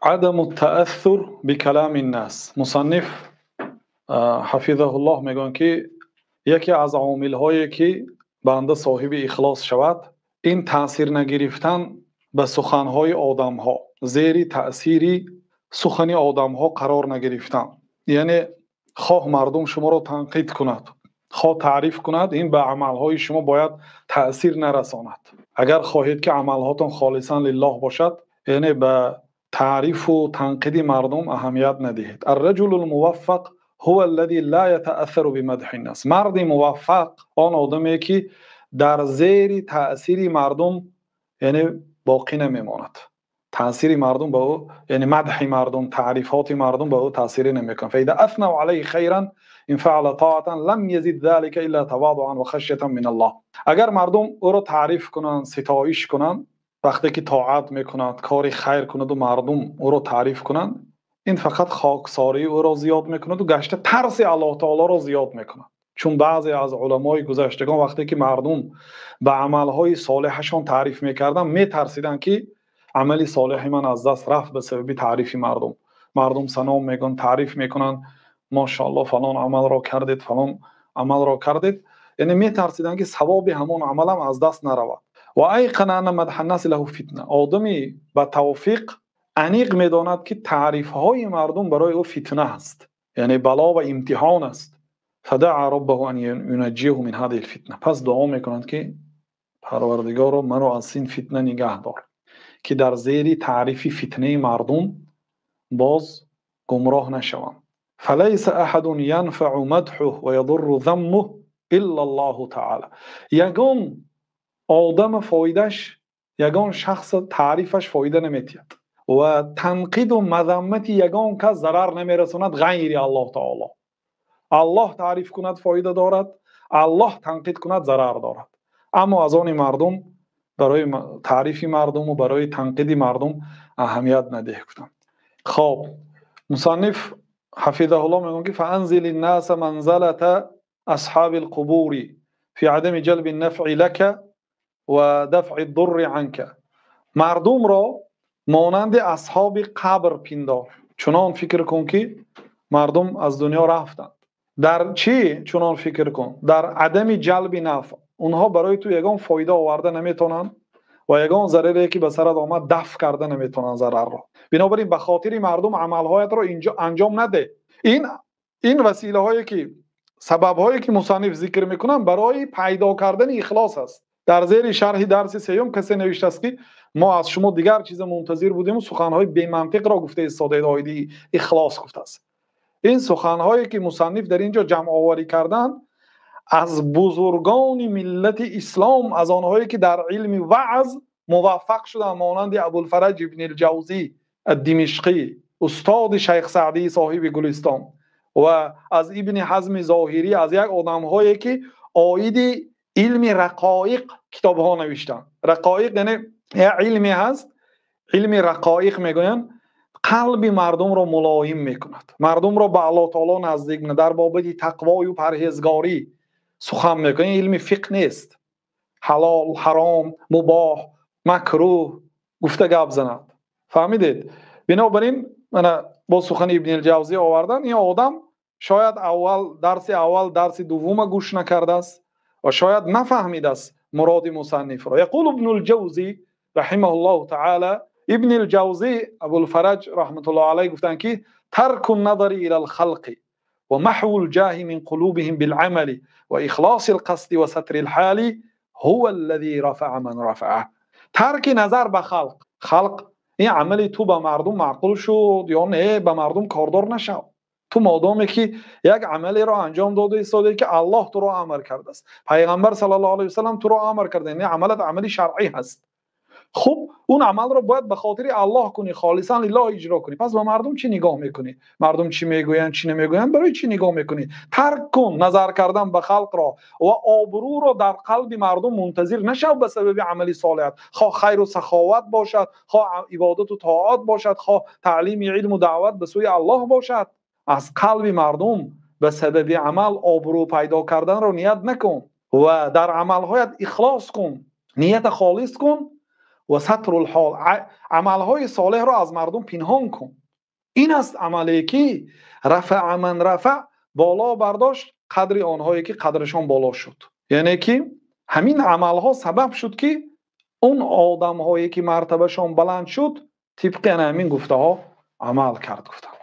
عدم التأثر بكلام الناس. مصنف حفظه الله میگن که یکی از عوامل هایی که بنده صاحب اخلاص شود این تاثیر نگرفتن به سخن های آدم ها، زیر تأثیر سخن آدم ها قرار نگرفتن. یعنی خواه مردم شما را تنقید کند، خواه تعریف کند، این به عمل های شما باید تأثیر نرساند. اگر خواهید که عمل هاتون خالصا لله باشد، یعنی به تعریف و تنقید مردم اهمیت ندهید. الرجل الموفق هو الذي لا يتأثر بمدح الناس. مرد موفق آن آدمی که در زیر تأثیر مردم یعنی باقی نمیماند. تأثیر مردم به او، یعنی مدح مردم، تعریفات مردم به او تأثیر نمیکنه. فاذا اثنوا علیه خیرا ان فعل طاعتا لم یزد ذلك الا تواضعا و خشیة من الله. اگر مردم او را تعریف کنند، ستایش کنند، وقتی که طاعت میکند، کاری خیر کند و مردم او را تعریف کنند، این فقط خاکساری او را زیاد میکند و گشته ترس الله تعالی را زیاد میکند. چون بعضی از علمای گذشتگان وقتی که مردم به عملهای صالحشان تعریف میکردن میترسیدن که عملی صالح من از دست رفت به سبب تعریف مردم. مردم سلام میگن، تعریف میکنن، ماشاءالله فلان عمل را کردید، فلان عمل را کردید، یعنی میترسیدن که ثواب همون عملم از دست نرود. و ایقن ان مدح الناس له فتنه. آدمی با توفیق انیق میداند که تعریف های مردم برای او فتنه است، یعنی بلا و امتحان است. فدعا ربه ان ینجیه من هذه الفتنه. پس دعا میکنند که پروردگارا مرا از این فتنه نگه دار که در زیر تعریف فتنه مردم باز گمراه نشوم. فلیس احد ینفع مدحه و یضر ذمه الا الله تعالی. یگان آدم فایدهش، یگان شخص تعریفش فایده نمیتید و تنقید و مذمت یگان کس ضرر نمیرساند غیر الله تعالی. الله تعریف کند فایده دارد، الله تنقید کند ضرر دارد. اما از آن مردم برای تعریف مردم و برای تنقید مردم اهمیت ندهند. خب مصنف حفظه الله میگه که فانزل الناس منزلة اصحاب القبور في عدم جلب النفع لك و دفع الضر عنك. مردم را مانند اصحاب قبر پندار. چنان فکر کن که مردم از دنیا رفتند. در چی چنان فکر کن؟ در عدم جلب نفع. اونها برای تو یگان فایده آورده نمیتونن و یگان ضرری که به سرت آمد دفع کرده نمیتونن ضرر را. بنابراین به خاطر مردم عملهایت را اینجا انجام نده. این وسیله هایی که سبب هایی که مصنف ذکر میکنن برای پیدا کردن اخلاص است. در زیر شرح درس سیوم کسی نوشته است که ما از شما دیگر چیز منتظر بودیم و سخنهای بی منطق را گفته استاد آیدی اخلاص گفته است. این سخنهایی که مصنف در اینجا جمع آوری کردن از بزرگان ملت اسلام، از آنهایی که در علم وعظ موفق شدند، مانند ابوالفرج ابن الجوزی الدمشقی، استاد شیخ سعدی صاحب گلستان، و از ابن حزم ظاهری، از یک آدم‌هایی که عاید علم رقایق کتاب ها نوشتن. رقایق یعنی علمی هست، علم رقایق میگوین قلب مردم را ملایم میکند، مردم را به الله تعالی نزدیک میکند، در بابت تقوا و پرهیزگاری سخن میکنه. علم فقه نیست، حلال حرام مباح مکروه گفته گپ زند. فهمیدید؟ بنابراین من با سخن ابن الجوزی آوردن این آدم شاید اول درس دوم گوش نکرده است و شاید نفهمید است مراد مصنف را. یقول ابن الجوزی رحمه الله تعالی، ابن الجوزی ابوالفرج رحمت الله علیه گفتن که ترک النظر الى الخلق و محو الجاه من قلوبهم بالعمل و اخلاص القصد و ستر الحال هو الذي رفع من رفعه. ترک نظر به خلق این عملی تو به مردم معقول شد یا نه، به مردم کاردار نشو. تو مادامی که یک عملی را انجام داده ایستاده که الله تو را امر کرده است، پیغمبر صلی الله علیه و سلم تو را امر کرده، یعنی عملت عملی شرعی هست، خب اون عمل رو باید به خاطر الله کنی، خالصا لله اجرا کنی. پس به مردم چی نگاه میکنی؟ مردم چی میگوین چی نمیگوین برای چی نگاه میکنی؟ ترک کن نظر کردن به خلق را و آبرو را در قلب مردم منتظر نشو به سبب عملی صالح، خواه خیر و سخاوت باشد، خواه عبادت و طاعات باشد، خواه تعلیم علم و دعوت به سوی الله باشد. از قلب مردم به سبب عمل آبرو پیدا کردن رو نیت نکن و در عملهایت اخلاص کن، نیت خالص کن و ستر الحال، عملهای صالح رو از مردم پنهان کن. این است عملی که رفع من رفع، بالا برداشت قدر آنهایی که قدرشان بالا شد. یعنی که همین عملها سبب شد که اون آدمهایی که مرتبهشان بلند شد طبق همین گفته ها عمل کرد. گفتن